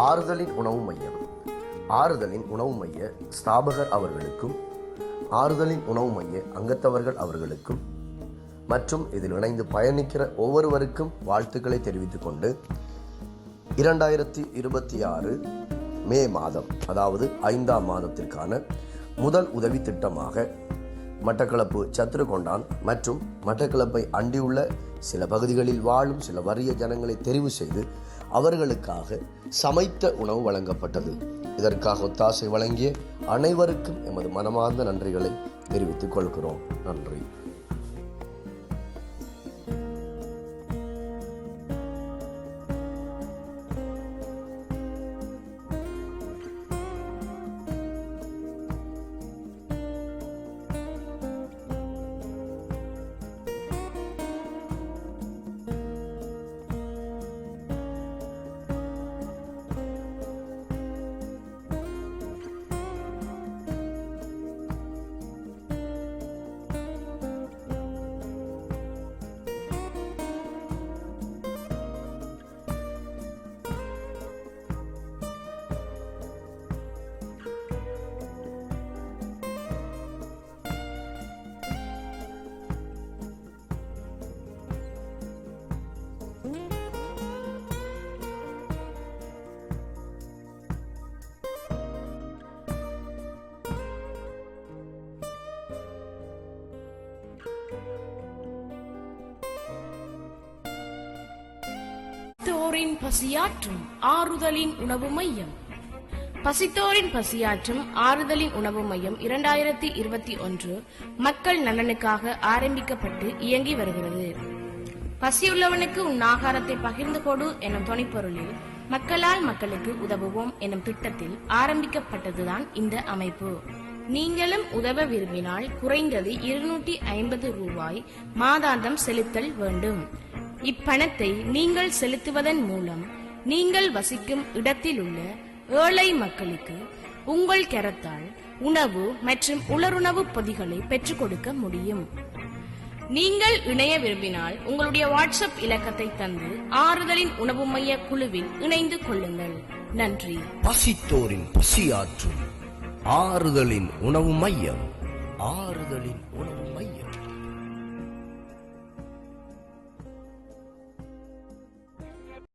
ஆறுதலின் உணவு மையம். ஆறுதலின் உணவு மைய ஸ்தாபகர் அவர்களுக்கும் ஆறுதலின் உணவு மைய அங்கத்தவர்கள் அவர்களுக்கும் மற்றும் இதில் இணைந்து பயணிக்கிற ஒவ்வொருவருக்கும் வாழ்த்துக்களை தெரிவித்துக் கொண்டு 2026 மே மாதம், அதாவது 5ஆம் மாதத்திற்கான முதல் உதவி திட்டமாக மட்டக்களப்பு சத்ருகொண்டான் மற்றும் மட்டக்களப்பை அண்டியுள்ள சில பகுதிகளில் வாழும் சில வறிய ஜனங்களை தெரிவு செய்து அவர்களுக்காக சமைத்த உணவு வழங்கப்பட்டது. இதற்காக ஒத்தாசை வழங்கிய அனைவருக்கும் எமது மனமார்ந்த நன்றிகளை தெரிவித்துக் கொள்கிறோம். நன்றி. பசித்தோரின் பசியாற்றும் ஆறுதலின் உணவு மையம். பசித்தோரின் பசியாற்றும் ஆறுதலின் உணவு மையம் 2021 மக்கள் நலனுக்காக ஆரம்பிக்கப்பட்டு இயங்கி வருகிறது. பசியுள்ளவனுக்கு உன் ஆகாரத்தை பகிர்ந்து கொடு எனும் துணைப்பொருளில் மக்களால் மக்களுக்கு உதவுவோம் எனும் திட்டத்தில் ஆரம்பிக்கப்பட்டதுதான் இந்த அமைப்பு. நீங்களும் உதவ விரும்பினால் குறைந்தது 250 ரூபாய் மாதாந்தம் செலுத்தல் வேண்டும். இப்பணத்தை நீங்கள் செலுத்துவதன் மூலம் நீங்கள் வசிக்கும் இடத்தில் உள்ள ஏழை மக்களுக்கு உங்கள் கரத்தால் உணவு மற்றும் உலருணவு பொதிகளை பெற்றுக் கொடுக்க முடியும். நீங்கள் இணைய விரும்பினால் உங்களுடைய வாட்ஸ்அப் இலக்கத்தை தந்து ஆறுதலின் உணவு மைய குழுவில் இணைந்து கொள்ளுங்கள். நன்றி. பசித்தோரின் பசியாற்றும் ஆறுதலின் உணவு மையம். ஆறுதலின் உணவு மையம்.